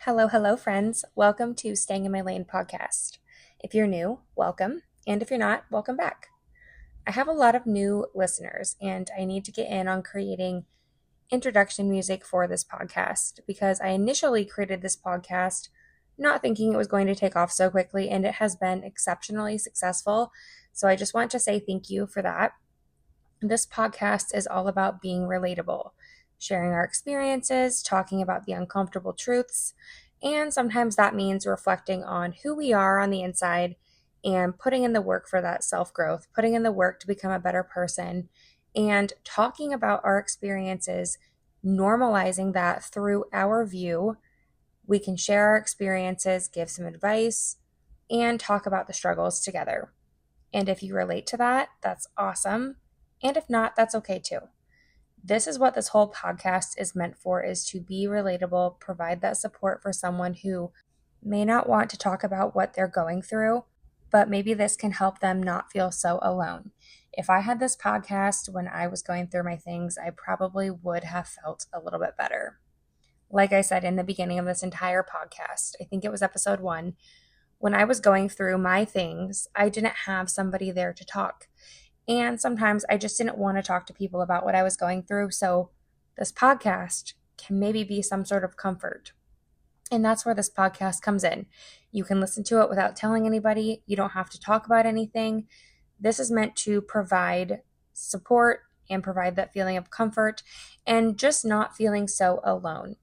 Hello, friends. Welcome to Staying in My Lane podcast. If you're new, welcome. And if you're not, welcome back. I have a lot of new listeners, and I need to get in on creating introduction music for this podcast because I initially created this podcast not thinking it was going to take off so quickly, and it has been exceptionally successful. So I just want to say thank you for that. This podcast is all about being relatable, sharing our experiences, talking about the uncomfortable truths, and sometimes that means reflecting on who we are on the inside and putting in the work for that self-growth, putting in the work to become a better person, and talking about our experiences, normalizing that through our view. We can share our experiences, give some advice, and talk about the struggles together. And if you relate to that, that's awesome. And if not, that's okay too. This is what this whole podcast is meant for, is to be relatable, provide that support for someone who may not want to talk about what they're going through, but maybe this can help them not feel so alone. If I had this podcast when I was going through my things, I probably would have felt a little bit better. Like I said in the beginning of this entire podcast, I think it was episode 1, when I was going through my things, I didn't have somebody there to talk. And sometimes I just didn't want to talk to people about what I was going through. So this podcast can maybe be some sort of comfort. And that's where this podcast comes in. You can listen to it without telling anybody. You don't have to talk about anything. This is meant to provide support and provide that feeling of comfort and just not feeling so alone.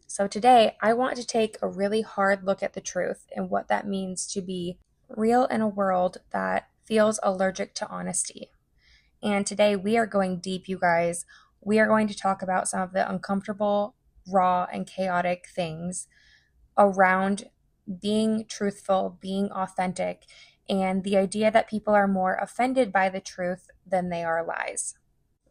So today, I want to take a really hard look at the truth and what that means to be real in a world that feels allergic to honesty. And today we are going deep, you guys. We are going to talk about some of the uncomfortable, raw, and chaotic things around being truthful, being authentic, and the idea that people are more offended by the truth than they are lies.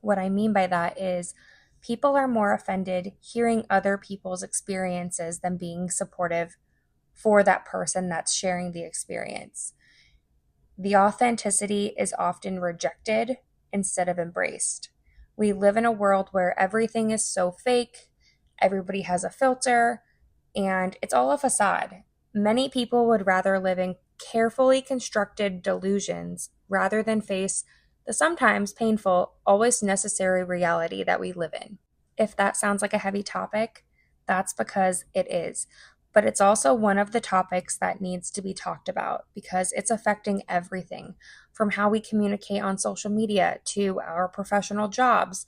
What I mean by that is people are more offended hearing other people's experiences than being supportive for that person that's sharing the experience. The authenticity is often rejected instead of embraced. We live in a world where everything is so fake, everybody has a filter, and it's all a facade. Many people would rather live in carefully constructed delusions rather than face the sometimes painful, always necessary reality that we live in. If that sounds like a heavy topic, that's because it is. But it's also one of the topics that needs to be talked about because it's affecting everything from how we communicate on social media to our professional jobs,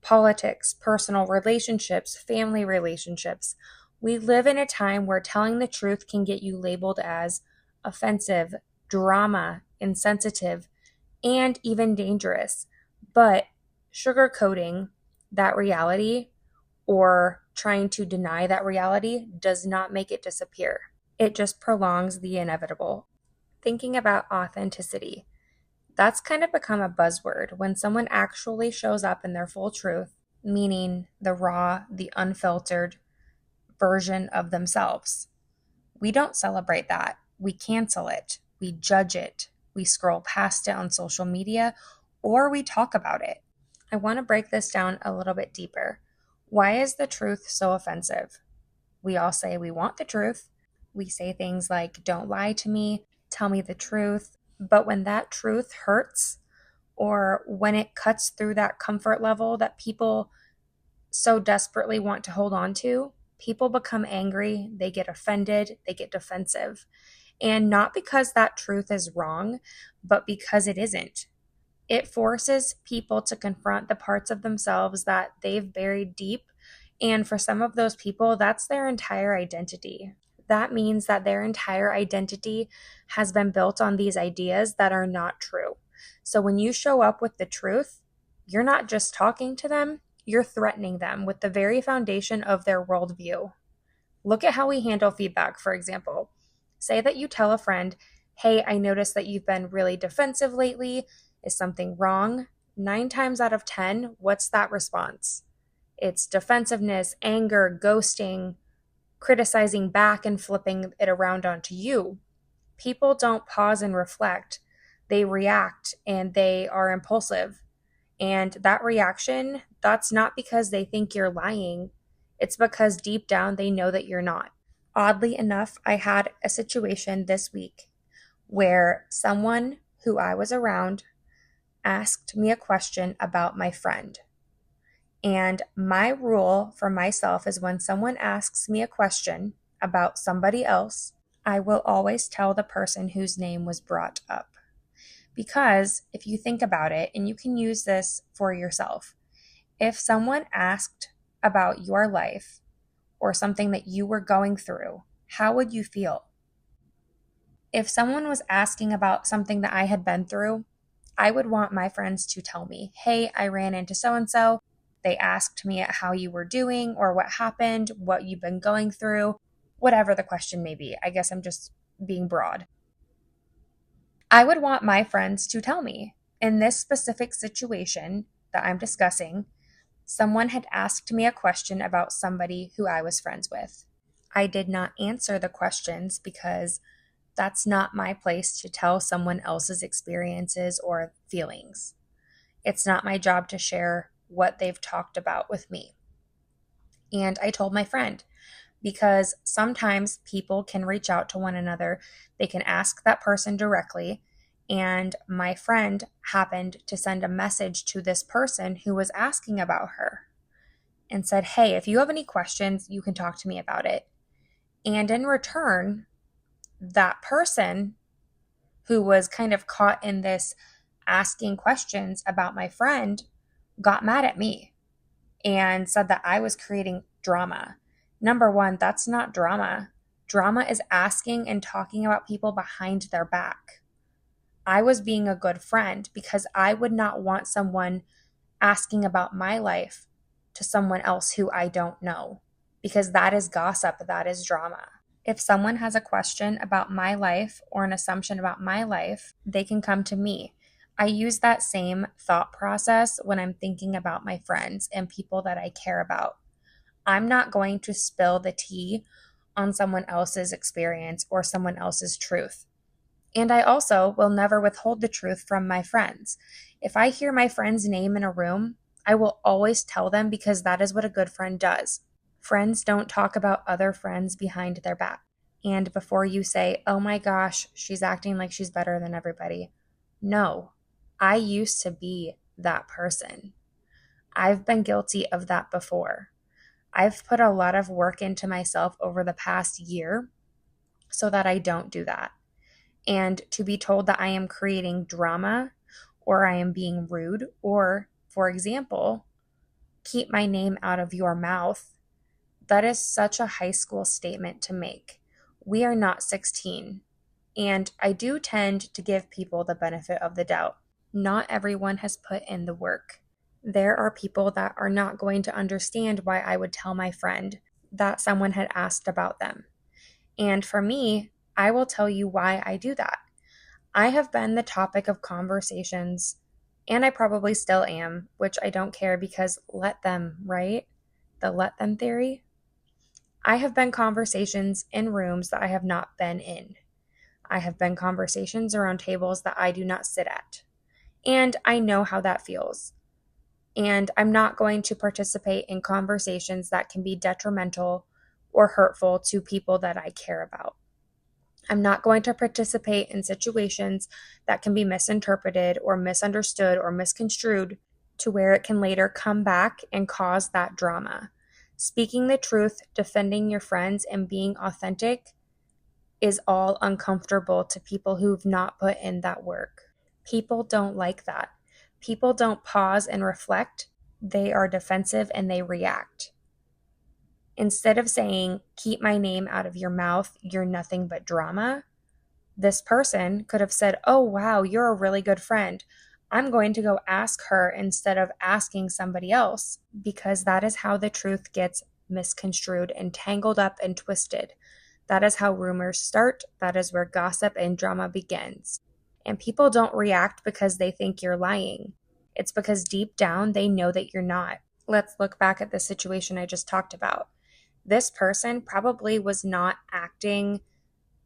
politics, personal relationships, family relationships. We live in a time where telling the truth can get you labeled as offensive, drama, insensitive, and even dangerous. But sugarcoating that reality or trying to deny that reality does not make it disappear. It just prolongs the inevitable. Thinking about authenticity, that's kind of become a buzzword when someone actually shows up in their full truth, meaning the raw, the unfiltered version of themselves. We don't celebrate that. We cancel it. We judge it. We scroll past it on social media, or we talk about it. I want to break this down a little bit deeper. Why is the truth so offensive? We all say we want the truth. We say things like, don't lie to me, tell me the truth. But when that truth hurts, or when it cuts through that comfort level that people so desperately want to hold on to, people become angry, they get offended, they get defensive. And not because that truth is wrong, but because it isn't. It forces people to confront the parts of themselves that they've buried deep. And for some of those people, that's their entire identity. That means that their entire identity has been built on these ideas that are not true. So when you show up with the truth, you're not just talking to them, you're threatening them with the very foundation of their worldview. Look at how we handle feedback, for example. Say that you tell a friend, hey, I noticed that you've been really defensive lately. Is something wrong? 9 times out of 10, what's that response? It's defensiveness, anger, ghosting, criticizing back and flipping it around onto you. People don't pause and reflect. They react and they are impulsive. And that reaction, that's not because they think you're lying. It's because deep down they know that you're not. Oddly enough, I had a situation this week where someone who I was around asked me a question about my friend. And my rule for myself is when someone asks me a question about somebody else, I will always tell the person whose name was brought up. Because if you think about it, and you can use this for yourself, if someone asked about your life or something that you were going through, how would you feel? If someone was asking about something that I had been through, I would want my friends to tell me, hey, I ran into so and so. They asked me how you were doing or what happened, what you've been going through, whatever the question may be. I guess I'm just being broad. I would want my friends to tell me. In this specific situation that I'm discussing, someone had asked me a question about somebody who I was friends with. I did not answer the questions because that's not my place to tell someone else's experiences or feelings. It's not my job to share what they've talked about with me. And I told my friend, because sometimes people can reach out to one another, they can ask that person directly. And my friend happened to send a message to this person who was asking about her and said, hey, if you have any questions, you can talk to me about it. And in return, that person who was kind of caught in this asking questions about my friend got mad at me and said that I was creating drama. Number one, that's not drama. Drama is asking and talking about people behind their back. I was being a good friend because I would not want someone asking about my life to someone else who I don't know, because that is gossip, that is drama. If someone has a question about my life or an assumption about my life, they can come to me. I use that same thought process when I'm thinking about my friends and people that I care about. I'm not going to spill the tea on someone else's experience or someone else's truth. And I also will never withhold the truth from my friends. If I hear my friend's name in a room, I will always tell them because that is what a good friend does. Friends don't talk about other friends behind their back. And before you say, oh my gosh, she's acting like she's better than everybody. No, I used to be that person. I've been guilty of that before. I've put a lot of work into myself over the past year so that I don't do that. And to be told that I am creating drama or I am being rude or, for example, keep my name out of your mouth, that is such a high school statement to make. We are not 16. And I do tend to give people the benefit of the doubt. Not everyone has put in the work. There are people that are not going to understand why I would tell my friend that someone had asked about them. And for me, I will tell you why I do that. I have been the topic of conversations, and I probably still am, which I don't care because let them, right? The let them theory. I have been conversations in rooms that I have not been in. I have been conversations around tables that I do not sit at. And I know how that feels. And I'm not going to participate in conversations that can be detrimental or hurtful to people that I care about. I'm not going to participate in situations that can be misinterpreted or misunderstood or misconstrued to where it can later come back and cause that drama. Speaking the truth, defending your friends, and being authentic is all uncomfortable to people who've not put in that work. People don't like that. People don't pause and reflect. They are defensive and they react. Instead of saying, keep my name out of your mouth, you're nothing but drama, this person could have said, oh, wow, you're a really good friend. I'm going to go ask her instead of asking somebody else, because that is how the truth gets misconstrued and tangled up and twisted. That is how rumors start. That is where gossip and drama begins. And people don't react because they think you're lying. It's because deep down they know that you're not. Let's look back at the situation I just talked about. This person probably was not acting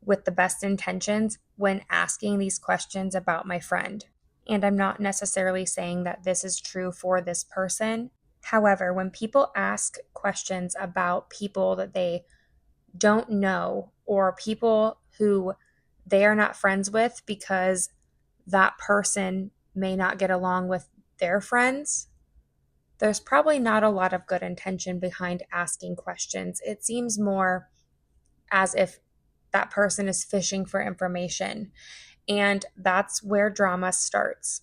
with the best intentions when asking these questions about my friend. And I'm not necessarily saying that this is true for this person. However, when people ask questions about people that they don't know, or people who they are not friends with because that person may not get along with their friends, there's probably not a lot of good intention behind asking questions. It seems more as if that person is fishing for information. And that's where drama starts,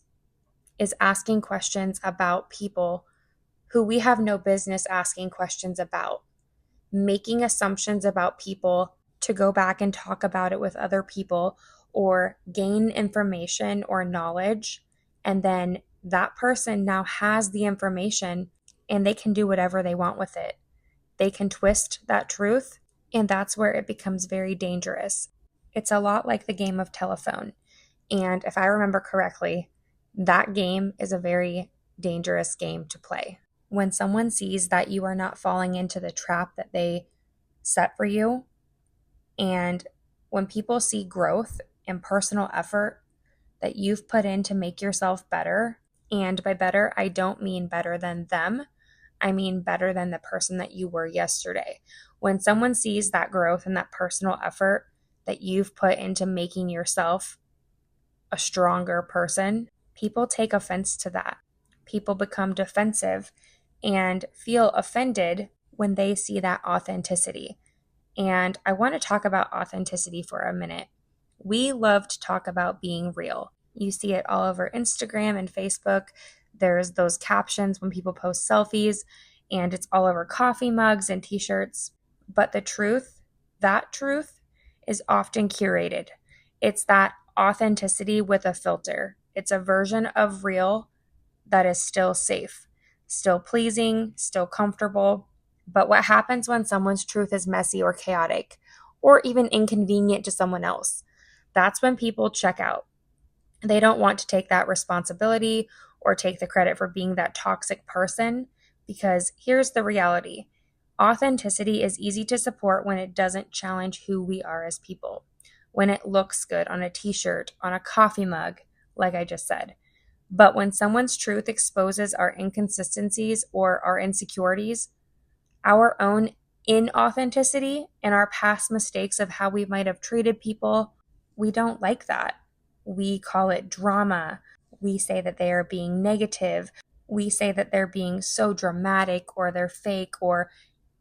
is asking questions about people who we have no business asking questions about, making assumptions about people to go back and talk about it with other people or gain information or knowledge. And then that person now has the information and they can do whatever they want with it. They can twist that truth, and that's where it becomes very dangerous. It's a lot like the game of telephone. And if I remember correctly, that game is a very dangerous game to play. When someone sees that you are not falling into the trap that they set for you, and when people see growth and personal effort that you've put in to make yourself better, and by better, I don't mean better than them, I mean better than the person that you were yesterday. When someone sees that growth and that personal effort that you've put into making yourself a stronger person, people take offense to that. People become defensive and feel offended when they see that authenticity. And I want to talk about authenticity for a minute. We love to talk about being real. You see it all over Instagram and Facebook. There's those captions when people post selfies, and it's all over coffee mugs and t-shirts. But the truth, that truth, is often curated. It's that authenticity with a filter. It's a version of real that is still safe, still pleasing, still comfortable. But what happens when someone's truth is messy or chaotic or even inconvenient to someone else? That's when people check out. They don't want to take that responsibility or take the credit for being that toxic person, because here's the reality. Authenticity is easy to support when it doesn't challenge who we are as people, when it looks good on a t-shirt, on a coffee mug, like I just said. But when someone's truth exposes our inconsistencies or our insecurities, our own inauthenticity, and our past mistakes of how we might have treated people, we don't like that. We call it drama. We say that they are being negative. We say that they're being so dramatic or they're fake, or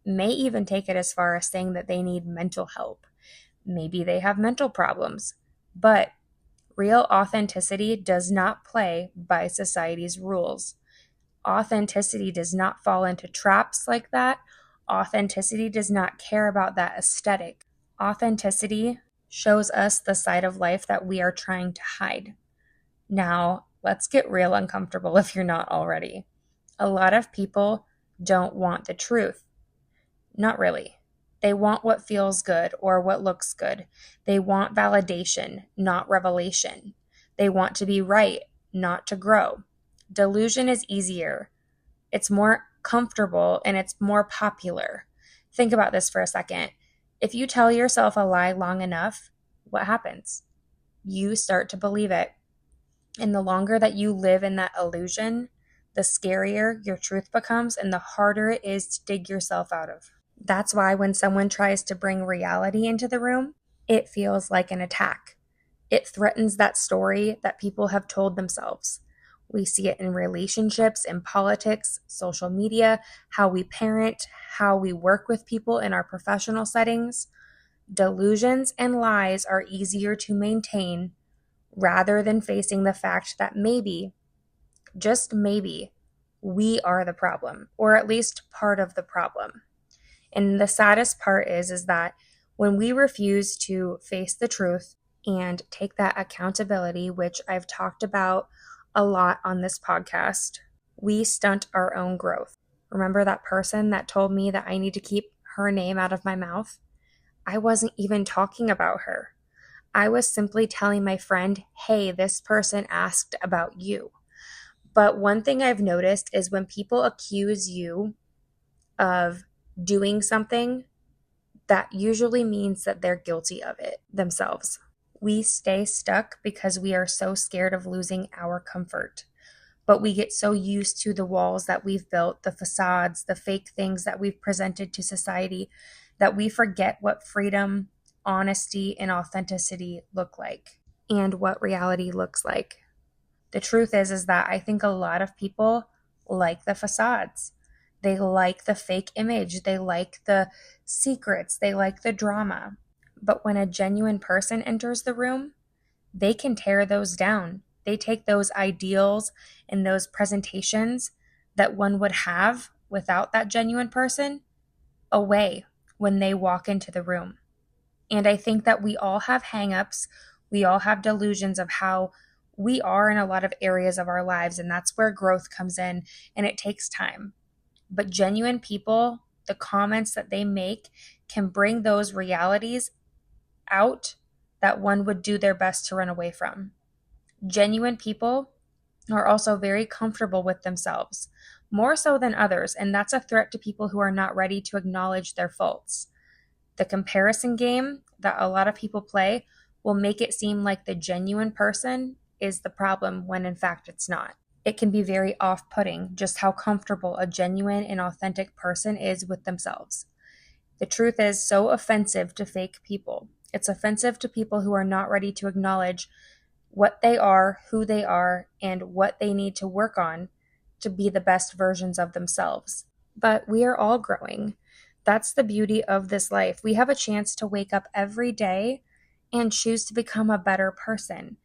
may even take it as far as saying that they need mental help. Maybe they have mental problems. But real authenticity does not play by society's rules. Authenticity does not fall into traps like that. Authenticity does not care about that aesthetic. Authenticity shows us the side of life that we are trying to hide. Now, let's get real uncomfortable if you're not already. A lot of people don't want the truth. Not really. They want what feels good or what looks good. They want validation, not revelation. They want to be right, not to grow. Delusion is easier. It's more comfortable and it's more popular. Think about this for a second. If you tell yourself a lie long enough, what happens? You start to believe it. And the longer that you live in that illusion, the scarier your truth becomes and the harder it is to dig yourself out of. That's why when someone tries to bring reality into the room, it feels like an attack. It threatens that story that people have told themselves. We see it in relationships, in politics, social media, how we parent, how we work with people in our professional settings. Delusions and lies are easier to maintain rather than facing the fact that maybe, just maybe, we are the problem, or at least part of the problem. And the saddest part is that when we refuse to face the truth and take that accountability, which I've talked about a lot on this podcast, we stunt our own growth. Remember that person that told me that I need to keep her name out of my mouth? I wasn't even talking about her. I was simply telling my friend, hey, this person asked about you. But one thing I've noticed is when people accuse you of doing something, that usually means that they're guilty of it themselves. We stay stuck because we are so scared of losing our comfort. But we get so used to the walls that we've built, the facades, the fake things that we've presented to society, that we forget what freedom, honesty, and authenticity look like and what reality looks like. The truth is that I think a lot of people like the facades. They like the fake image. They like the secrets. They like the drama. But when a genuine person enters the room, they can tear those down. They take those ideals and those presentations that one would have without that genuine person away when they walk into the room. And I think that we all have hangups. We all have delusions of how we are in a lot of areas of our lives. And that's where growth comes in. And it takes time. But genuine people, the comments that they make can bring those realities out that one would do their best to run away from. Genuine people are also very comfortable with themselves, more so than others. And that's a threat to people who are not ready to acknowledge their faults. The comparison game that a lot of people play will make it seem like the genuine person is the problem when in fact it's not. It can be very off-putting just how comfortable a genuine and authentic person is with themselves. The truth is so offensive to fake people. It's offensive to people who are not ready to acknowledge what they are, who they are, and what they need to work on to be the best versions of themselves. But we are all growing. That's the beauty of this life. We have a chance to wake up every day and choose to become a better person.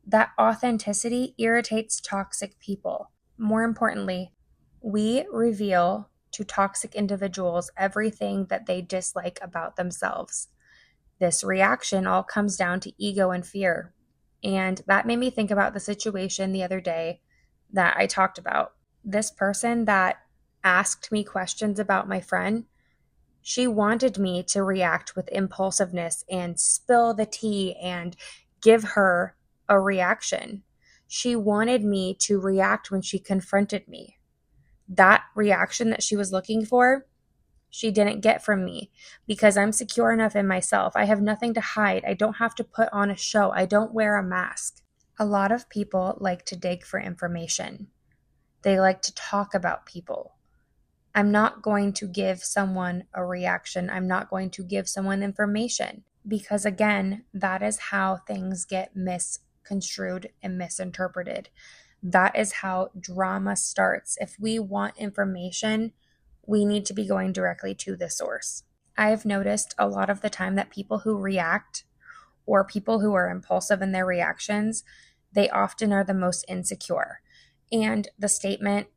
That authenticity irritates toxic people. More importantly, we reveal to toxic individuals everything that they dislike about themselves. This reaction all comes down to ego and fear. And that made me think about the situation the other day that I talked about. This person that asked me questions about my friend, she wanted me to react with impulsiveness and spill the tea and give her a reaction. She wanted me to react when she confronted me. That reaction that she was looking for, she didn't get from me because I'm secure enough in myself. I have nothing to hide. I don't have to put on a show. I don't wear a mask. A lot of people like to dig for information. They like to talk about people. I'm not going to give someone a reaction. I'm not going to give someone information because, again, that is how things get misconstrued and misinterpreted. That is how drama starts. If we want information, we need to be going directly to the source. I've noticed a lot of the time that people who react or people who are impulsive in their reactions, they often are the most insecure. And the statement,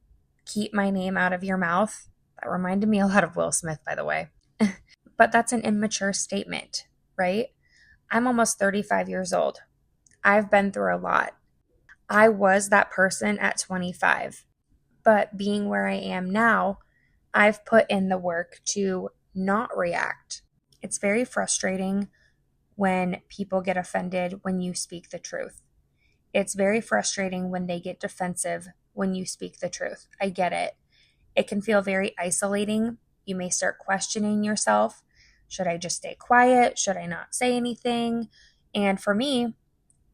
keep my name out of your mouth, that reminded me a lot of Will Smith, by the way. But that's an immature statement, right? I'm almost 35 years old. I've been through a lot. I was that person at 25. But being where I am now, I've put in the work to not react. It's very frustrating when people get offended when you speak the truth. It's very frustrating when they get defensive when you speak the truth. I get it. It can feel very isolating. You may start questioning yourself. Should I just stay quiet? Should I not say anything? And for me,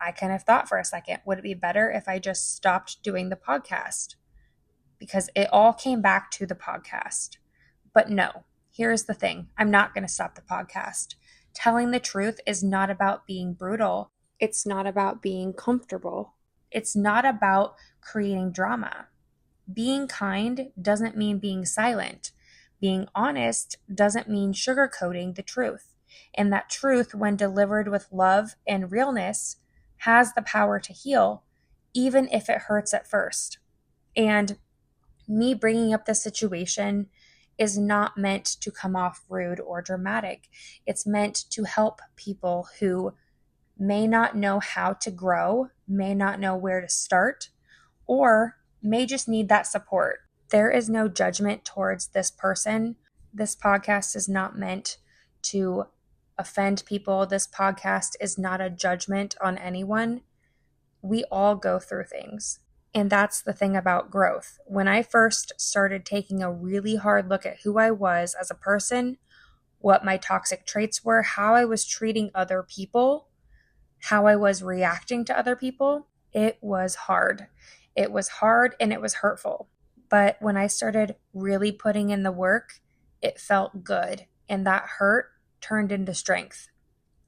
I kind of thought for a second, would it be better if I just stopped doing the podcast? Because it all came back to the podcast. But no, here's the thing. I'm not going to stop the podcast. Telling the truth is not about being brutal. It's not about being comfortable. It's not about creating drama. Being kind doesn't mean being silent. Being honest doesn't mean sugarcoating the truth. And that truth, when delivered with love and realness, has the power to heal, even if it hurts at first. And me bringing up the situation is not meant to come off rude or dramatic. It's meant to help people who may not know how to grow, may not know where to start, or may just need that support. There is no judgment towards this person. This podcast is not meant to offend people. This podcast is not a judgment on anyone. We all go through things. And that's the thing about growth. When I first started taking a really hard look at who I was as a person, what my toxic traits were, how I was treating other people, how I was reacting to other people, it was hard. It was hard and it was hurtful. But when I started really putting in the work, it felt good. and that hurt turned into strength.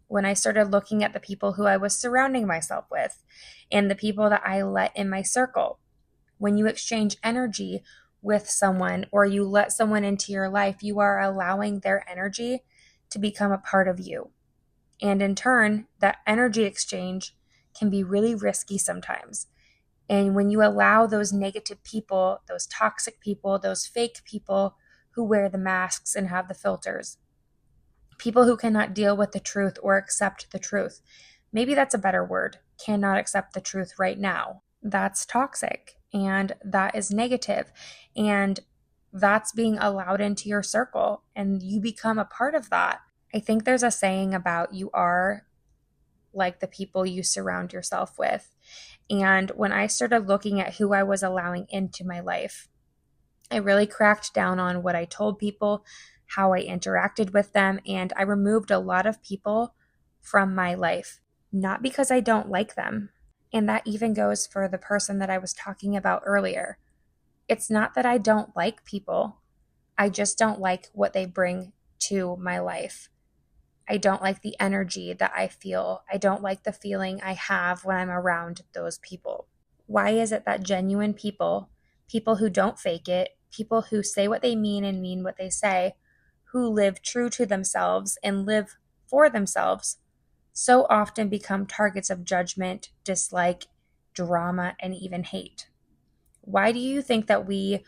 When I started looking at the people who I was surrounding myself with and the people that I let in my circle. When you exchange energy with someone or you let someone into your life, you are allowing their energy to become a part of you. And in turn, that energy exchange can be really risky sometimes. And when you allow those negative people, those toxic people, those fake people who wear the masks and have the filters, people who cannot deal with the truth or accept the truth. Maybe that's a better word. Cannot accept the truth right now. That's toxic and that is negative, and that's being allowed into your circle and you become a part of that. I think there's a saying about you are like the people you surround yourself with. And when I started looking at who I was allowing into my life, I really cracked down on what I told people, how I interacted with them, and I removed a lot of people from my life, not because I don't like them. And that even goes for the person that I was talking about earlier. It's not that I don't like people, I just don't like what they bring to my life. I don't like the energy that I feel. I don't like the feeling I have when I'm around those people. Why is it that genuine people, people who don't fake it, people who say what they mean and mean what they say, who live true to themselves and live for themselves, so often become targets of judgment, dislike, drama, and even hate? Why do you think that we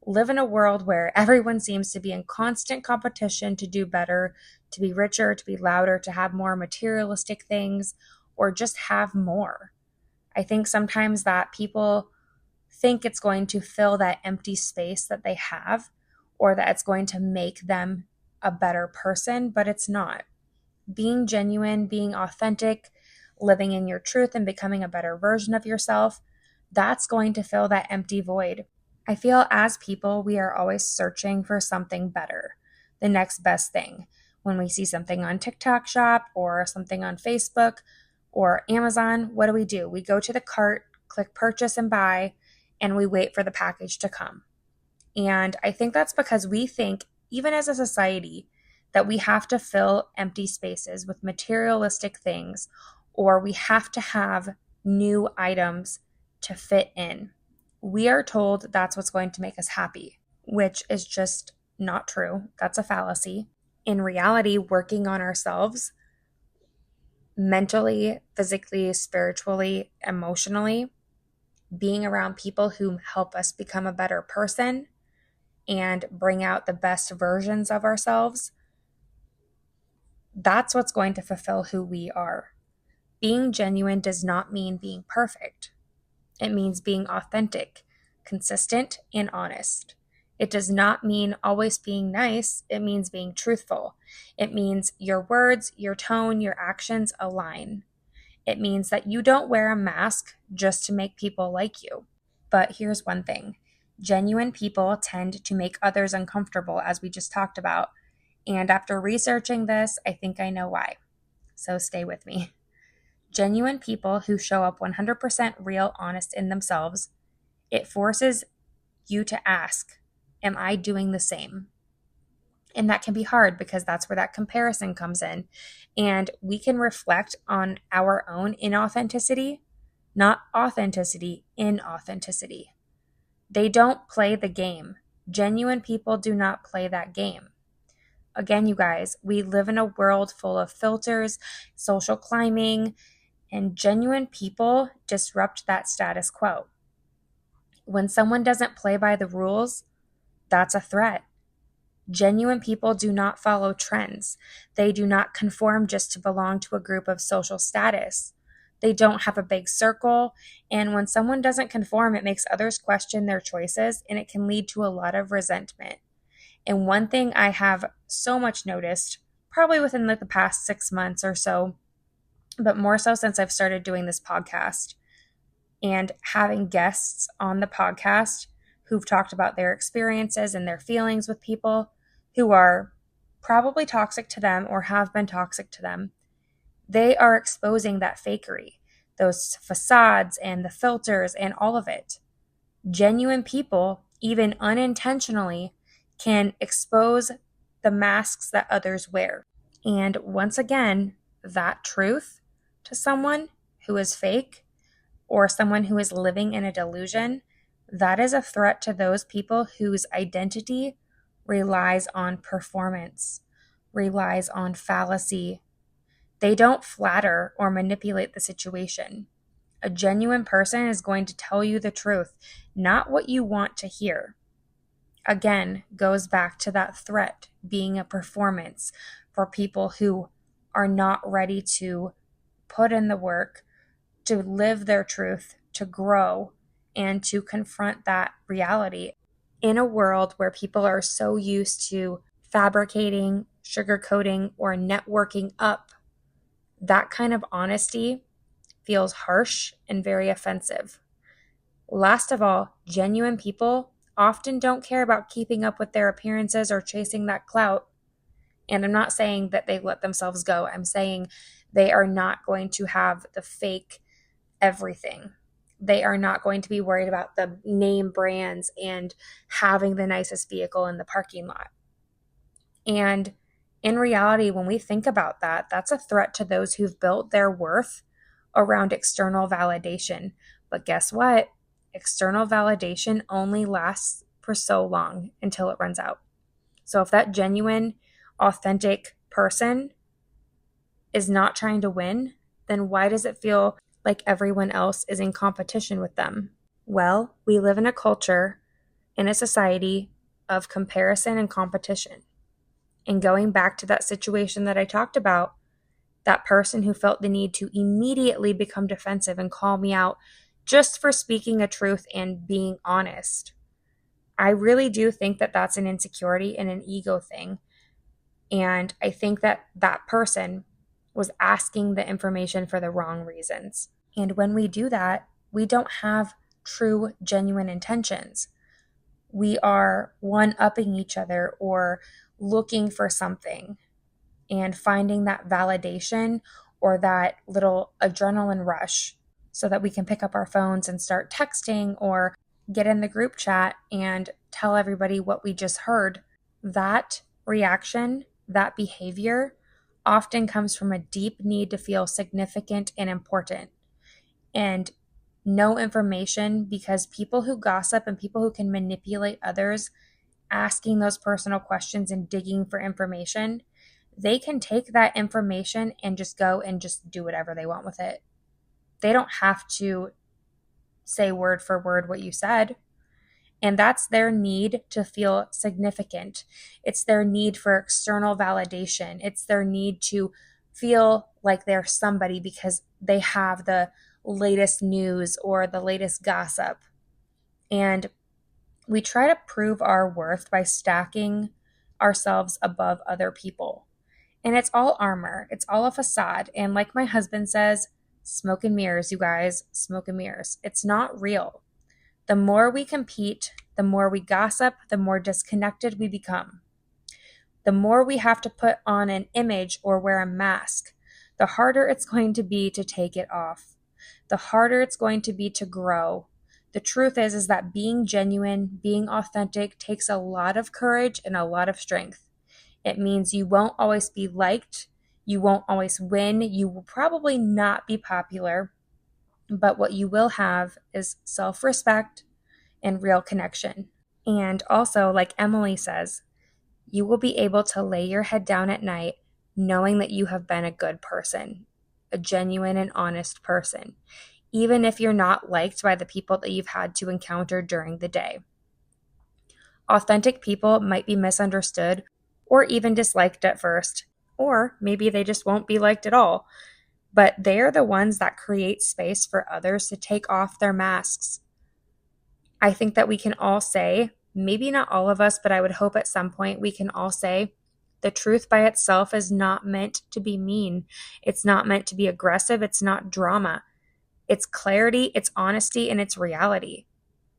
live in a world where everyone seems to be in constant competition to do better, to be richer, to be louder, to have more materialistic things, or just have more? I think sometimes that people think it's going to fill that empty space that they have, or that it's going to make them a better person, but it's not. Being genuine, being authentic, living in your truth and becoming a better version of yourself, that's going to fill that empty void. I feel as people, we are always searching for something better, the next best thing. When we see something on TikTok Shop or something on Facebook or Amazon, what do? We go to the cart, click purchase and buy, and we wait for the package to come. And I think that's because we think, even as a society, that we have to fill empty spaces with materialistic things, or we have to have new items to fit in. We are told that's what's going to make us happy, which is just not true. That's a fallacy. In reality, working on ourselves mentally, physically, spiritually, emotionally, being around people who help us become a better person and bring out the best versions of ourselves, that's what's going to fulfill who we are. Being genuine does not mean being perfect. It means being authentic, consistent, and honest. It does not mean always being nice. It means being truthful. It means your words, your tone, your actions align. It means that you don't wear a mask just to make people like you. But here's one thing. Genuine people tend to make others uncomfortable, as we just talked about. And after researching this, I think I know why. So stay with me. Genuine people who show up 100% real, honest in themselves, it forces you to ask, am I doing the same? And that can be hard because that's where that comparison comes in. And we can reflect on our own inauthenticity, not authenticity, inauthenticity. They don't play the game. Genuine people do not play that game. Again, you guys, we live in a world full of filters, social climbing, and genuine people disrupt that status quo. When someone doesn't play by the rules, that's a threat. Genuine people do not follow trends. They do not conform just to belong to a group of social status. They don't have a big circle. And when someone doesn't conform, it makes others question their choices, and it can lead to a lot of resentment. And one thing I have so much noticed, probably within like the past 6 months or so, but more so since I've started doing this podcast and having guests on the podcast who've talked about their experiences and their feelings with people who are probably toxic to them or have been toxic to them, they are exposing that fakery, those facades and the filters and all of it. Genuine people, even unintentionally, can expose the masks that others wear. And once again, that truth to someone who is fake or someone who is living in a delusion, that is a threat to those people whose identity relies on performance, relies on fallacy. They don't flatter or manipulate the situation. A genuine person is going to tell you the truth, not what you want to hear. Again, goes back to that threat being a performance for people who are not ready to put in the work, to live their truth, to grow, and to confront that reality in a world where people are so used to fabricating, sugarcoating, or networking up. That kind of honesty feels harsh and very offensive. Last of all, genuine people often don't care about keeping up with their appearances or chasing that clout. And I'm not saying that they let themselves go. I'm saying they are not going to have the fake everything. They are not going to be worried about the name brands and having the nicest vehicle in the parking lot. And in reality, when we think about that, that's a threat to those who've built their worth around external validation. But guess what? External validation only lasts for so long until it runs out. So if that genuine, authentic person is not trying to win, then why does it feel like everyone else is in competition with them? Well, we live in a culture, in a society of comparison and competition. And going back to that situation that I talked about, that person who felt the need to immediately become defensive and call me out just for speaking a truth and being honest. I really do think that that's an insecurity and an ego thing. And I think that that person was asking the information for the wrong reasons. And when we do that, we don't have true, genuine intentions. We are one-upping each other or looking for something and finding that validation or that little adrenaline rush so that we can pick up our phones and start texting or get in the group chat and tell everybody what we just heard. That reaction, that behavior often comes from a deep need to feel significant and important. And no information, because people who gossip and people who can manipulate others, asking those personal questions and digging for information, they can take that information and just go and just do whatever they want with it. They don't have to say word for word what you said. And that's their need to feel significant. It's their need for external validation. It's their need to feel like they're somebody because they have the latest news or the latest gossip. And we try to prove our worth by stacking ourselves above other people. And it's all armor. It's all a facade. And like my husband says, smoke and mirrors, you guys, smoke and mirrors. It's not real. The more we compete, the more we gossip, the more disconnected we become. The more we have to put on an image or wear a mask, the harder it's going to be to take it off. The harder it's going to be to grow. The truth is that being genuine, being authentic takes a lot of courage and a lot of strength. It means you won't always be liked. You won't always win. You will probably not be popular. But what you will have is self-respect and real connection. And also, like Emily says, you will be able to lay your head down at night knowing that you have been a good person, a genuine and honest person, even if you're not liked by the people that you've had to encounter during the day. Authentic people might be misunderstood or even disliked at first, or maybe they just won't be liked at all. But they're the ones that create space for others to take off their masks. I think that we can all say, maybe not all of us, but I would hope at some point we can all say, the truth by itself is not meant to be mean. It's not meant to be aggressive. It's not drama. It's clarity, it's honesty, and it's reality.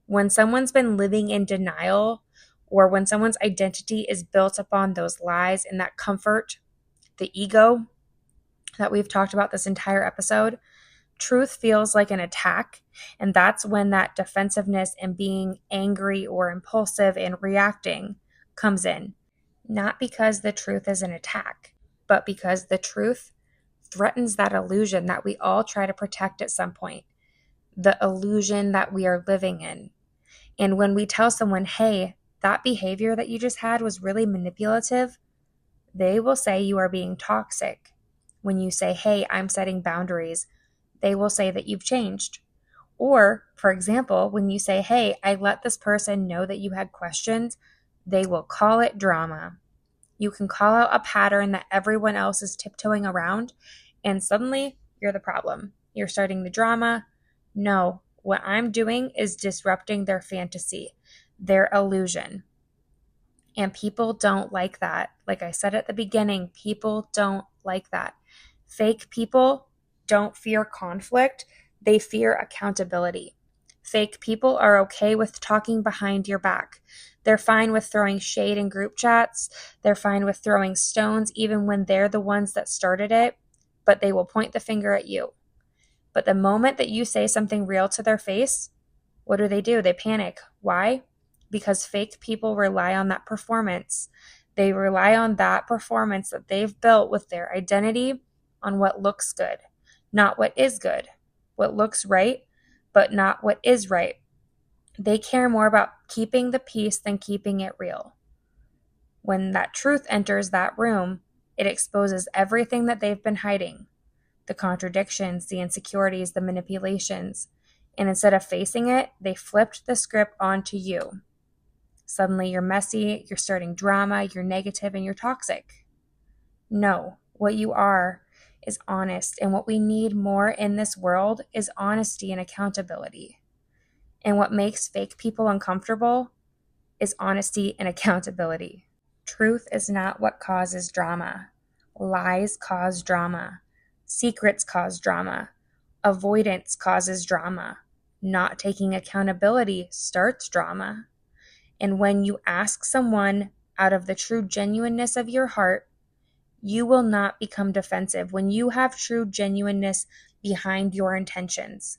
When someone's been living in denial, or when someone's identity is built upon those lies and that comfort, the ego that we've talked about this entire episode, truth feels like an attack. And that's when that defensiveness and being angry or impulsive and reacting comes in. not because the truth is an attack, but because the truth threatens that illusion that we all try to protect at some point, the illusion that we are living in. And when we tell someone, hey, that behavior that you just had was really manipulative, they will say you are being toxic. When you say, hey, I'm setting boundaries, they will say that you've changed. Or, for example, when you say, hey, I let this person know that you had questions, they will call it drama. You can call out a pattern that everyone else is tiptoeing around, and suddenly you're the problem. You're starting the drama. No, what I'm doing is disrupting their fantasy, their illusion. And people don't like that. Like I said at the beginning, people don't like that. Fake people don't fear conflict, they fear accountability. Fake people are okay with talking behind your back. They're fine with throwing shade in group chats. They're fine with throwing stones even when they're the ones that started it, but they will point the finger at you. But the moment that you say something real to their face, what do? They panic. Why? Because fake people rely on that performance. They rely on that performance that they've built with their identity on what looks good, not what is good. What looks right, but not what is right. They care more about keeping the peace than keeping it real. When that truth enters that room, it exposes everything that they've been hiding, the contradictions, the insecurities, the manipulations. And instead of facing it, they flipped the script onto you. Suddenly you're messy, you're starting drama, you're negative, and you're toxic. No, what you are is honest. And what we need more in this world is honesty and accountability. And what makes fake people uncomfortable is honesty and accountability. Truth is not what causes drama. Lies cause drama. Secrets cause drama. Avoidance causes drama. Not taking accountability starts drama. And when you ask someone out of the true genuineness of your heart, you will not become defensive. When you have true genuineness behind your intentions,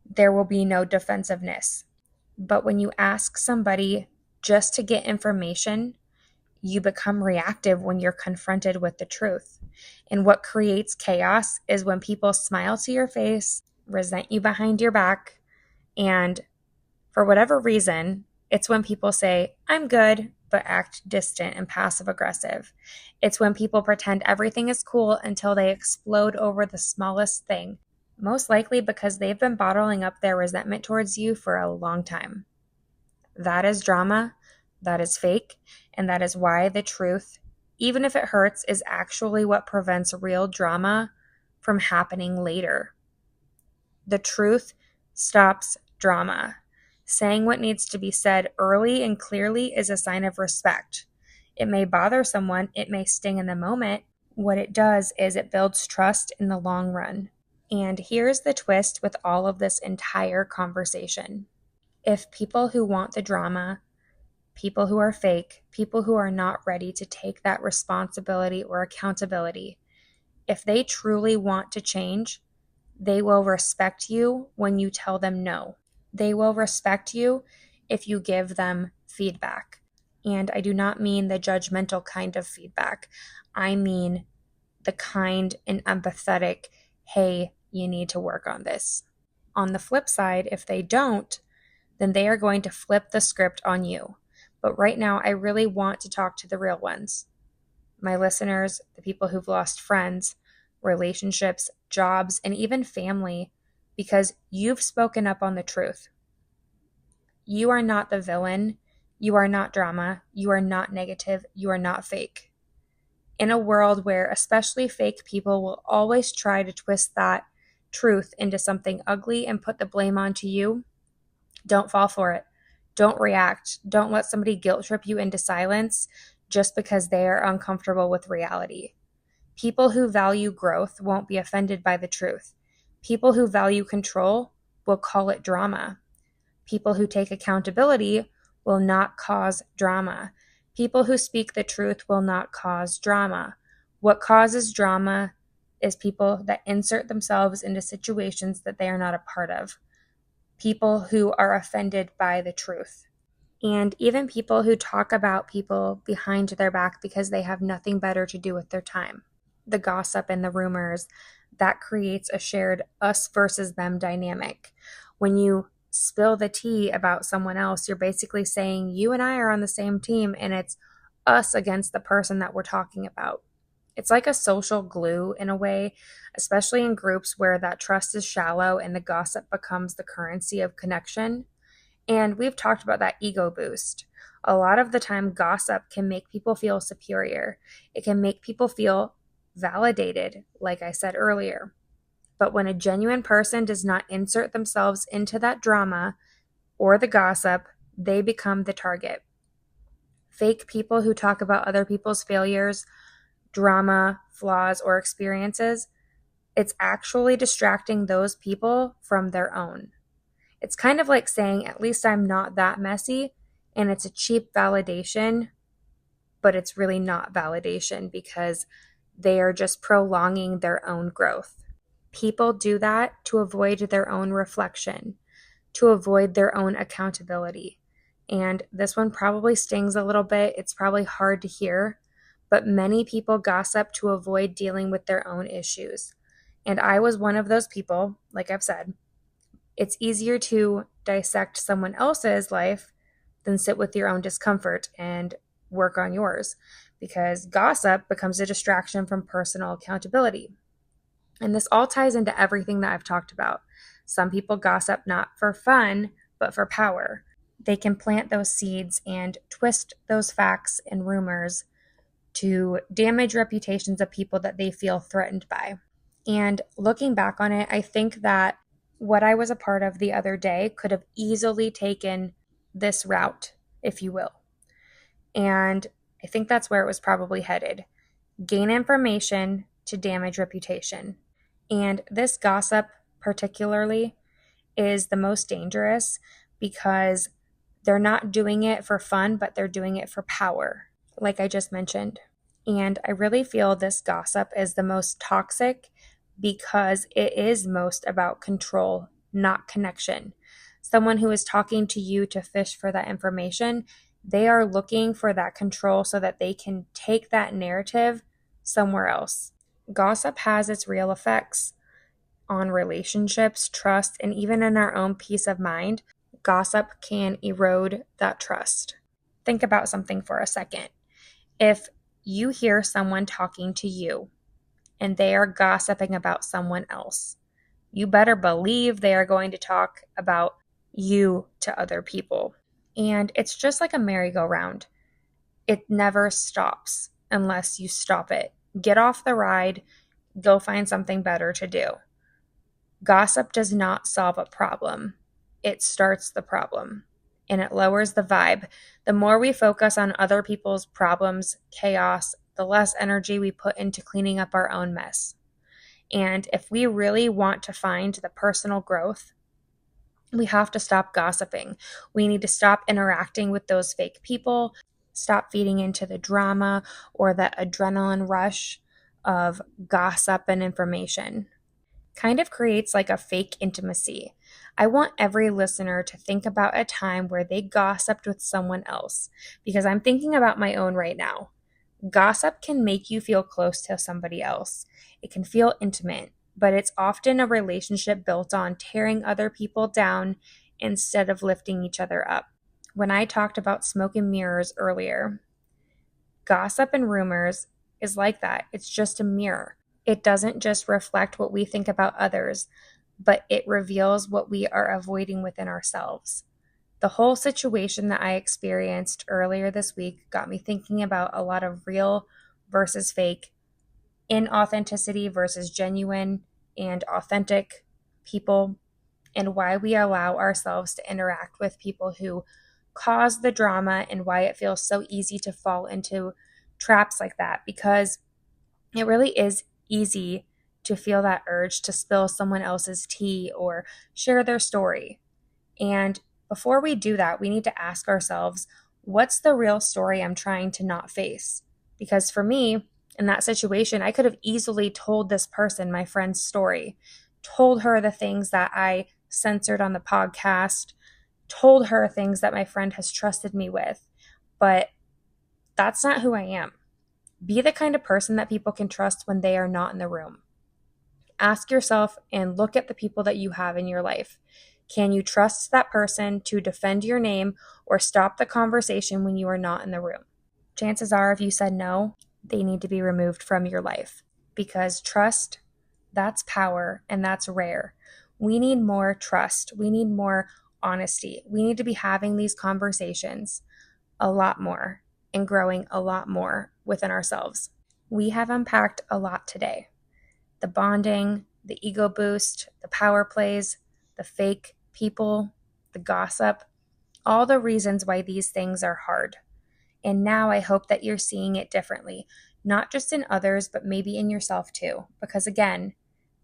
there will be no defensiveness. But when you ask somebody just to get information, you become reactive when you're confronted with the truth. And what creates chaos is when people smile to your face, resent you behind your back, and for whatever reason, it's when people say, I'm good, but act distant and passive aggressive. It's when people pretend everything is cool until they explode over the smallest thing, most likely because they've been bottling up their resentment towards you for a long time. That is drama, that is fake, and that is why the truth, even if it hurts, is actually what prevents real drama from happening later. The truth stops drama. Saying what needs to be said early and clearly is a sign of respect. It may bother someone, it may sting in the moment. What it does is it builds trust in the long run. And here's the twist with all of this entire conversation. If people who want the drama, people who are fake, people who are not ready to take that responsibility or accountability, if they truly want to change, they will respect you when you tell them no. They will respect you if you give them feedback. And I do not mean the judgmental kind of feedback. I mean the kind and empathetic, hey, you need to work on this. On the flip side, if they don't, then they are going to flip the script on you. But right now, I really want to talk to the real ones. My listeners, the people who've lost friends, relationships, jobs, and even family, because you've spoken up on the truth. You are not the villain. You are not drama. You are not negative. You are not fake. In a world where especially fake people will always try to twist that truth into something ugly and put the blame onto you, don't fall for it. Don't react. Don't let somebody guilt trip you into silence just because they are uncomfortable with reality. People who value growth won't be offended by the truth. People who value control will call it drama. People who take accountability will not cause drama. People who speak the truth will not cause drama. What causes drama is people that insert themselves into situations that they are not a part of. People who are offended by the truth. And even people who talk about people behind their back because they have nothing better to do with their time. The gossip and the rumors, that creates a shared us versus them dynamic. When you spill the tea about someone else, you're basically saying you and I are on the same team and it's us against the person that we're talking about. It's like a social glue in a way, especially in groups where that trust is shallow and the gossip becomes the currency of connection. And we've talked about that ego boost. A lot of the time, gossip can make people feel superior. It can make people feel validated, like I said earlier. But when a genuine person does not insert themselves into that drama or the gossip, they become the target. Fake people who talk about other people's failures, drama, flaws, or experiences, it's actually distracting those people from their own. It's kind of like saying, at least I'm not that messy, and it's a cheap validation, but it's really not validation because they are just prolonging their own growth. People do that to avoid their own reflection, to avoid their own accountability. And this one probably stings a little bit. It's probably hard to hear, but many people gossip to avoid dealing with their own issues. And I was one of those people, like I've said. It's easier to dissect someone else's life than sit with your own discomfort and work on yours, because gossip becomes a distraction from personal accountability. And this all ties into everything that I've talked about. Some people gossip not for fun, but for power. They can plant those seeds and twist those facts and rumors to damage reputations of people that they feel threatened by. And looking back on it, I think that what I was a part of the other day could have easily taken this route, if you will. And I think that's where it was probably headed. Gain information to damage reputation. And this gossip, particularly, is the most dangerous because they're not doing it for fun, but they're doing it for power, like I just mentioned. And I really feel this gossip is the most toxic because it is most about control, not connection. Someone who is talking to you to fish for that information, they are looking for that control so that they can take that narrative somewhere else. Gossip has its real effects on relationships, trust, and even in our own peace of mind. Gossip can erode that trust. Think about something for a second. If you hear someone talking to you and they are gossiping about someone else, you better believe they are going to talk about you to other people. And it's just like a merry-go-round. It never stops unless you stop it. Get off the ride, go find something better to do. Gossip does not solve a problem. It starts the problem and it lowers the vibe. The more we focus on other people's problems, chaos, the less energy we put into cleaning up our own mess. And if we really want to find the personal growth, we have to stop gossiping. We need to stop interacting with those fake people, stop feeding into the drama or that adrenaline rush of gossip and information. Kind of creates like a fake intimacy. I want every listener to think about a time where they gossiped with someone else, because I'm thinking about my own right now. Gossip can make you feel close to somebody else. It can feel intimate, but it's often a relationship built on tearing other people down instead of lifting each other up. When I talked about smoke and mirrors earlier, gossip and rumors is like that. It's just a mirror. It doesn't just reflect what we think about others, but it reveals what we are avoiding within ourselves. The whole situation that I experienced earlier this week got me thinking about a lot of real versus fake, inauthenticity versus genuine and authentic people, and why we allow ourselves to interact with people who cause the drama and why it feels so easy to fall into traps like that, because it really is easy to feel that urge to spill someone else's tea or share their story. And before we do that, we need to ask ourselves, what's the real story I'm trying to not face? Because for me, in that situation, I could have easily told this person, my friend's story, told her the things that I censored on the podcast, told her things that my friend has trusted me with, but that's not who I am. Be the kind of person that people can trust when they are not in the room. Ask yourself and look at the people that you have in your life. Can you trust that person to defend your name or stop the conversation when you are not in the room? Chances are, if you said no, they need to be removed from your life, because trust, that's power and that's rare. We need more trust. We need more honesty. We need to be having these conversations a lot more and growing a lot more within ourselves. We have unpacked a lot today. The bonding, the ego boost, the power plays, the fake people, the gossip, all the reasons why these things are hard. And now I hope that you're seeing it differently, not just in others, but maybe in yourself too. Because again,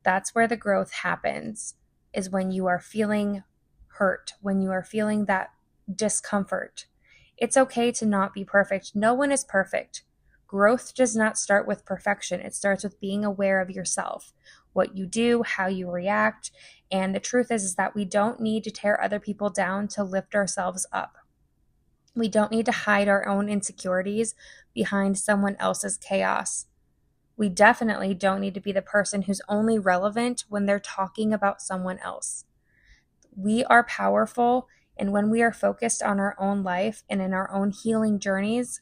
that's where the growth happens, is when you are feeling hurt, when you are feeling that discomfort. It's okay to not be perfect. No one is perfect. Growth does not start with perfection. It starts with being aware of yourself, what you do, how you react. And the truth is that we don't need to tear other people down to lift ourselves up. We don't need to hide our own insecurities behind someone else's chaos. We definitely don't need to be the person who's only relevant when they're talking about someone else. We are powerful, and when we are focused on our own life and in our own healing journeys,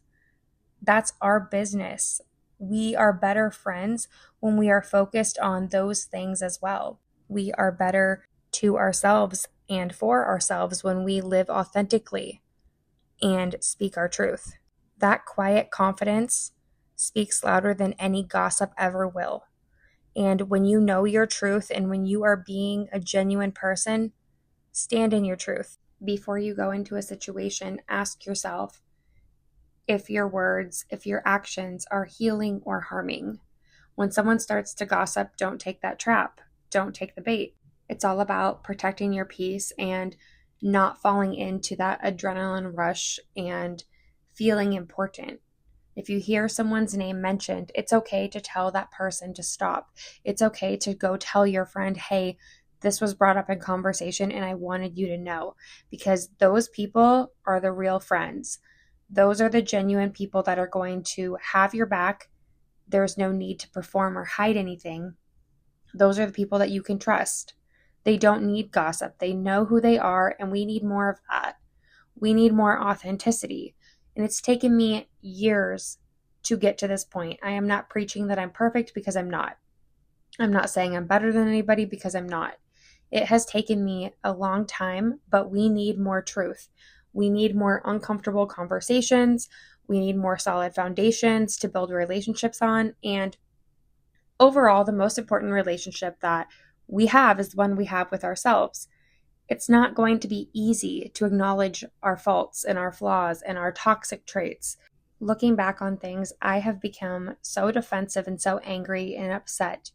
that's our business. We are better friends when we are focused on those things as well. We are better to ourselves and for ourselves when we live authentically and speak our truth. That quiet confidence speaks louder than any gossip ever will. And when you know your truth and when you are being a genuine person, stand in your truth. Before you go into a situation, ask yourself if your words, if your actions are healing or harming. When someone starts to gossip, don't take that trap. Don't take the bait. It's all about protecting your peace and not falling into that adrenaline rush and feeling important. If you hear someone's name mentioned, it's okay to tell that person to stop. It's okay to go tell your friend, hey, this was brought up in conversation and I wanted you to know, because those people are the real friends. Those are the genuine people that are going to have your back. There's no need to perform or hide anything. Those are the people that you can trust. They don't need gossip. They know who they are, and we need more of that. We need more authenticity. And it's taken me years to get to this point. I am not preaching that I'm perfect, because I'm not. I'm not saying I'm better than anybody, because I'm not. It has taken me a long time, but we need more truth. We need more uncomfortable conversations. We need more solid foundations to build relationships on. And overall, the most important relationship that we have is the one we have with ourselves. It's not going to be easy to acknowledge our faults and our flaws and our toxic traits. Looking back on things, I have become so defensive and so angry and upset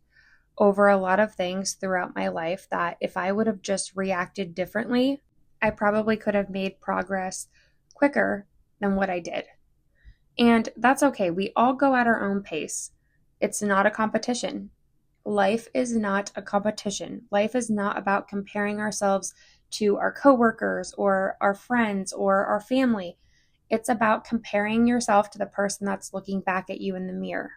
over a lot of things throughout my life that if I would have just reacted differently, I probably could have made progress quicker than what I did. And that's okay. We all go at our own pace. It's not a competition. Life is not a competition. Life is not about comparing ourselves to our coworkers or our friends or our family. It's about comparing yourself to the person that's looking back at you in the mirror.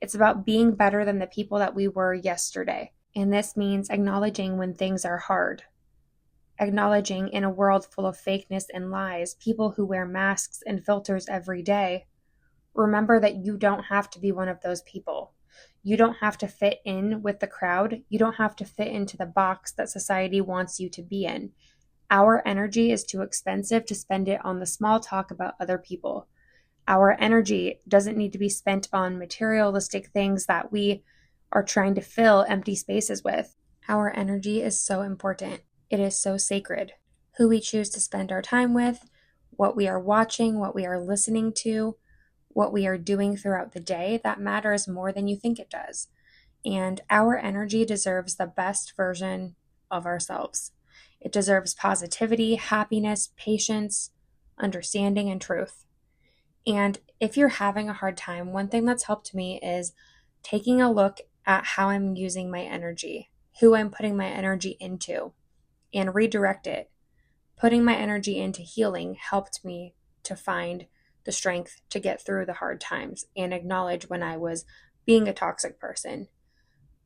It's about being better than the people that we were yesterday. And this means acknowledging when things are hard. Acknowledging in a world full of fakeness and lies, people who wear masks and filters every day. Remember that you don't have to be one of those people. You don't have to fit in with the crowd. You don't have to fit into the box that society wants you to be in. Our energy is too expensive to spend it on the small talk about other people. Our energy doesn't need to be spent on materialistic things that we are trying to fill empty spaces with. Our energy is so important. It is so sacred. Who we choose to spend our time with, what we are watching, what we are listening to, what we are doing throughout the day, that matters more than you think it does. And our energy deserves the best version of ourselves. It deserves positivity, happiness, patience, understanding, and truth. And if you're having a hard time, one thing that's helped me is taking a look at how I'm using my energy, who I'm putting my energy into, and redirect it. Putting my energy into healing helped me to find the strength to get through the hard times and acknowledge when I was being a toxic person.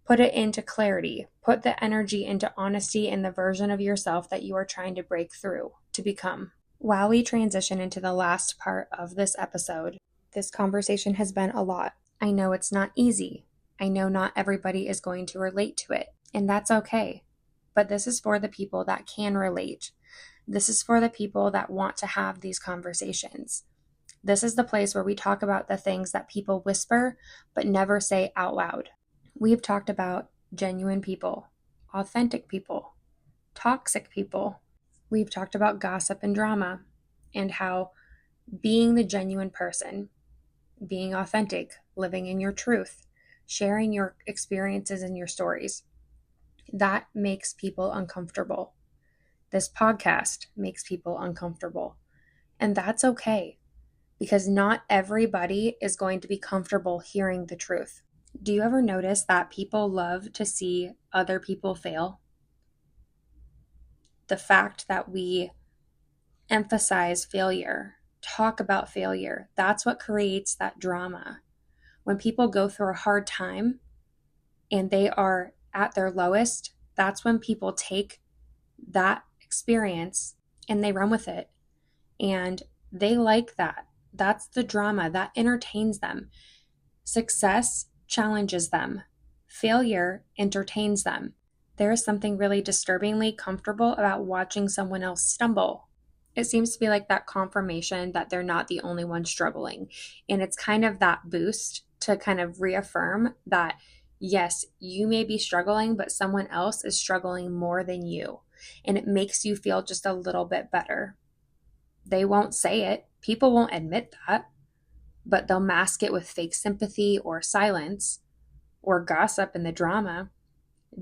Put it into clarity. Put the energy into honesty and the version of yourself that you are trying to break through to become. While we transition into the last part of this episode, this conversation has been a lot. I know it's not easy. I know not everybody is going to relate to it, and that's okay. But this is for the people that can relate. This is for the people that want to have these conversations. This is the place where we talk about the things that people whisper but never say out loud. We've talked about genuine people, authentic people, toxic people. We've talked about gossip and drama and how being the genuine person, being authentic, living in your truth, sharing your experiences and your stories, that makes people uncomfortable. This podcast makes people uncomfortable. And that's okay, because not everybody is going to be comfortable hearing the truth. Do you ever notice that people love to see other people fail? The fact that we emphasize failure, talk about failure, that's what creates that drama. When people go through a hard time and they are at their lowest, that's when people take that experience and they run with it. And they like that. That's the drama that entertains them. Success challenges them. Failure entertains them. There is something really disturbingly comfortable about watching someone else stumble. It seems to be like that confirmation that they're not the only one struggling. And it's kind of that boost to kind of reaffirm that, yes, you may be struggling, but someone else is struggling more than you. And it makes you feel just a little bit better. They won't say it. People won't admit that, but they'll mask it with fake sympathy or silence or gossip and the drama.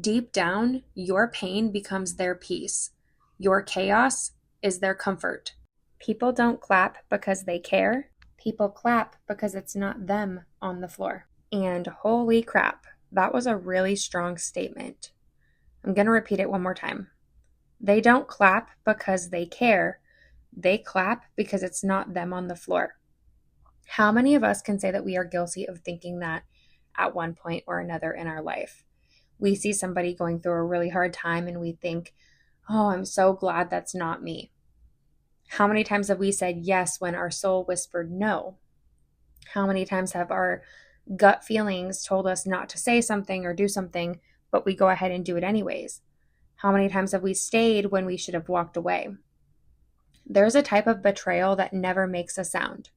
Deep down, your pain becomes their peace. Your chaos is their comfort. People don't clap because they care. People clap because it's not them on the floor. And holy crap, that was a really strong statement. I'm going to repeat it one more time. They don't clap because they care. They clap because it's not them on the floor. How many of us can say that we are guilty of thinking that at one point or another in our life? We see somebody going through a really hard time and we think, oh, I'm so glad that's not me. How many times have we said yes when our soul whispered no? How many times have our gut feelings told us not to say something or do something, but we go ahead and do it anyways? How many times have we stayed when we should have walked away? There's a type of betrayal that never makes a sound.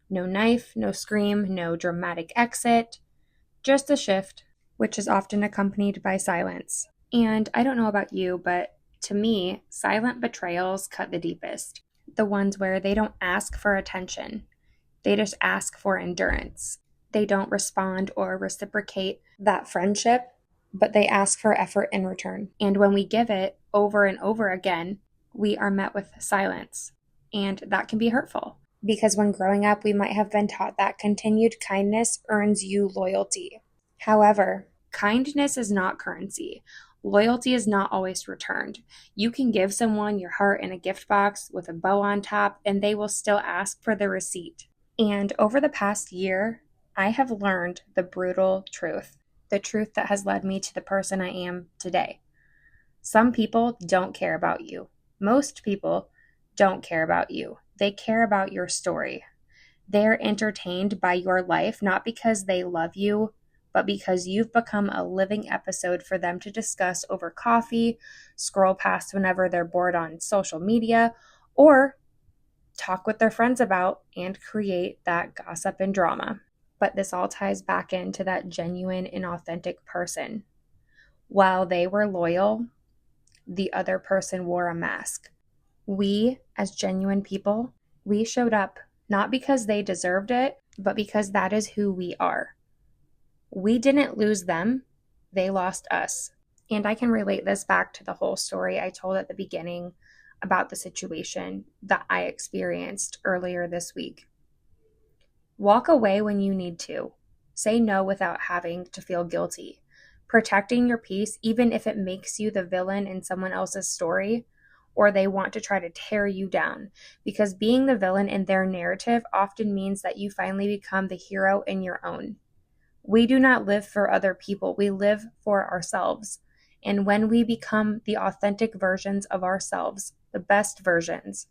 No knife, no scream, no dramatic exit, just a shift, which is often accompanied by silence. And I don't know about you, but to me, silent betrayals cut the deepest. The ones where they don't ask for attention. They just ask for endurance. They don't respond or reciprocate that friendship, but they ask for effort in return. And when we give it over and over again, we are met with silence. And that can be hurtful. Because when growing up, we might have been taught that continued kindness earns you loyalty. However, kindness is not currency. Loyalty is not always returned. You can give someone your heart in a gift box with a bow on top, and they will still ask for the receipt. And over the past year, I have learned the brutal truth, the truth that has led me to the person I am today. Some people don't care about you. Most people don't care about you. They care about your story. They're entertained by your life, not because they love you, but because you've become a living episode for them to discuss over coffee, scroll past whenever they're bored on social media, or talk with their friends about and create that gossip and drama. But this all ties back into that genuine and authentic person. While they were loyal, the other person wore a mask. We, as genuine people, we showed up not because they deserved it, but because that is who we are. We didn't lose them, they lost us. And I can relate this back to the whole story I told at the beginning about the situation that I experienced earlier this week. Walk away when you need to. Say no without having to feel guilty. Protecting your peace, even if it makes you the villain in someone else's story, or they want to try to tear you down, because being the villain in their narrative often means that you finally become the hero in your own. We do not live for other people, we live for ourselves. And when we become the authentic versions of ourselves, the best versions,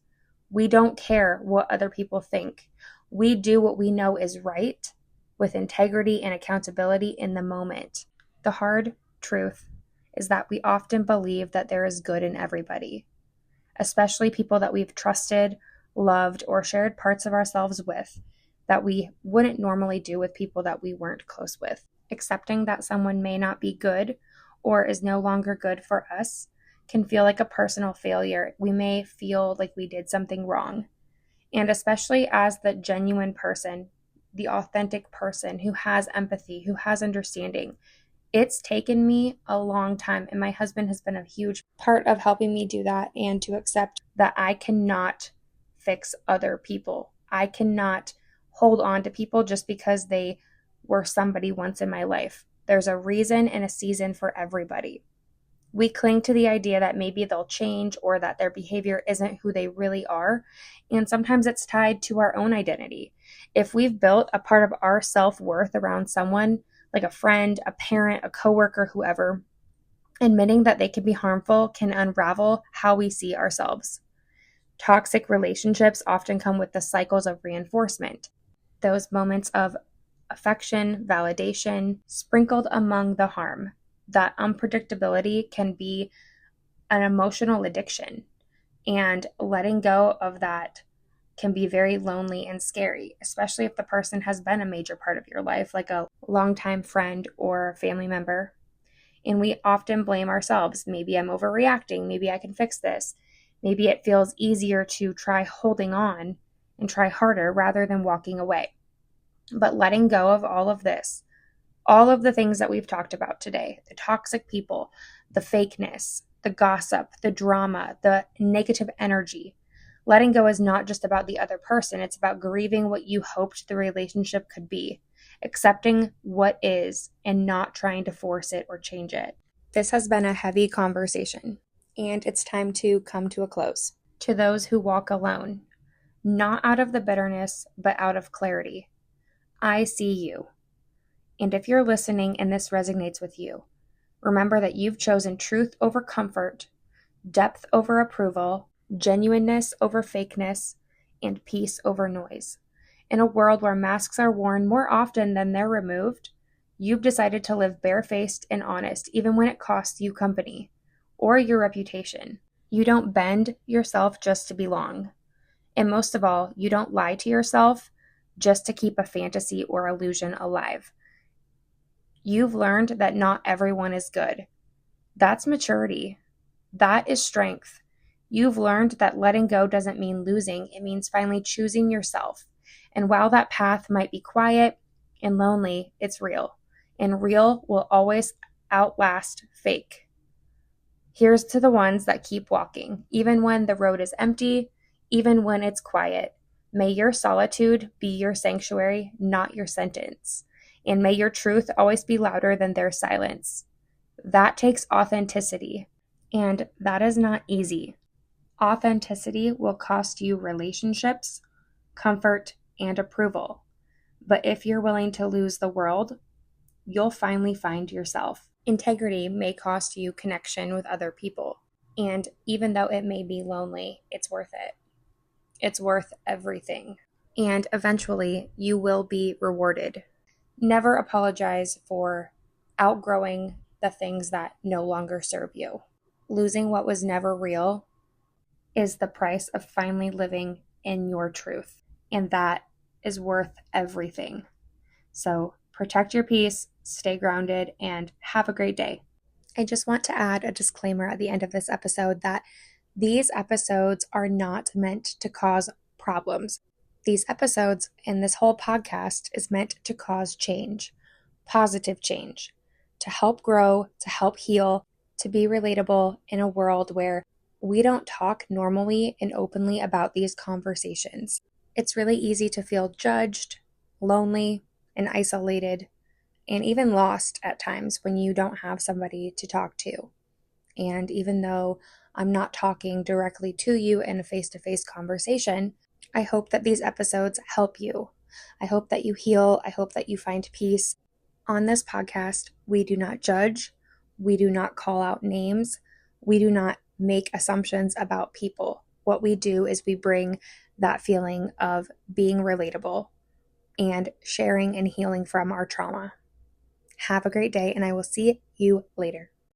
we don't care what other people think. We do what we know is right with integrity and accountability in the moment. The hard truth is that we often believe that there is good in everybody, especially people that we've trusted, loved, or shared parts of ourselves with that we wouldn't normally do with people that we weren't close with. Accepting that someone may not be good or is no longer good for us can feel like a personal failure. We may feel like we did something wrong. And especially as the genuine person, the authentic person who has empathy, who has understanding, it's taken me a long time, and my husband has been a huge part of helping me do that and to accept that I cannot fix other people. I cannot hold on to people just because they were somebody once in my life. There's a reason and a season for everybody. We cling to the idea that maybe they'll change or that their behavior isn't who they really are, and sometimes it's tied to our own identity. If we've built a part of our self-worth around someone, like a friend, a parent, a coworker, whoever, admitting that they can be harmful can unravel how we see ourselves. Toxic relationships often come with the cycles of reinforcement, those moments of affection, validation, sprinkled among the harm. That unpredictability can be an emotional addiction, and letting go of that can be very lonely and scary, especially if the person has been a major part of your life, like a longtime friend or family member. And we often blame ourselves. Maybe I'm overreacting. Maybe I can fix this. Maybe it feels easier to try holding on and try harder rather than walking away. But letting go of all of this, all of the things that we've talked about today, the toxic people, the fakeness, the gossip, the drama, the negative energy, letting go is not just about the other person. It's about grieving what you hoped the relationship could be, accepting what is, and not trying to force it or change it. This has been a heavy conversation, and it's time to come to a close. To those who walk alone, not out of the bitterness, but out of clarity, I see you. And if you're listening and this resonates with you, remember that you've chosen truth over comfort, depth over approval, genuineness over fakeness, and peace over noise. In a world where masks are worn more often than they're removed, you've decided to live barefaced and honest, even when it costs you company or your reputation. You don't bend yourself just to belong. And most of all, you don't lie to yourself just to keep a fantasy or illusion alive. You've learned that not everyone is good. That's maturity. That is strength. You've learned that letting go doesn't mean losing. It means finally choosing yourself. And while that path might be quiet and lonely, it's real. And real will always outlast fake. Here's to the ones that keep walking, even when the road is empty, even when it's quiet. May your solitude be your sanctuary, not your sentence. And may your truth always be louder than their silence. That takes authenticity, and that is not easy. Authenticity will cost you relationships, comfort, and approval. But if you're willing to lose the world, you'll finally find yourself. Integrity may cost you connection with other people, and even though it may be lonely, it's worth it. It's worth everything. And eventually, you will be rewarded. Never apologize for outgrowing the things that no longer serve you. Losing what was never real is the price of finally living in your truth, and that is worth everything. So protect your peace, stay grounded, and have a great day. I just want to add a disclaimer at the end of this episode that these episodes are not meant to cause problems. These episodes and this whole podcast is meant to cause change, positive change, to help grow, to help heal, to be relatable in a world where we don't talk normally and openly about these conversations. It's really easy to feel judged, lonely, and isolated, and even lost at times when you don't have somebody to talk to. And even though I'm not talking directly to you in a face-to-face conversation. I hope that these episodes help you. I hope that you heal. I hope that you find peace. On this podcast, we do not judge. We do not call out names. We do not make assumptions about people. What we do is we bring that feeling of being relatable and sharing and healing from our trauma. Have a great day, and I will see you later.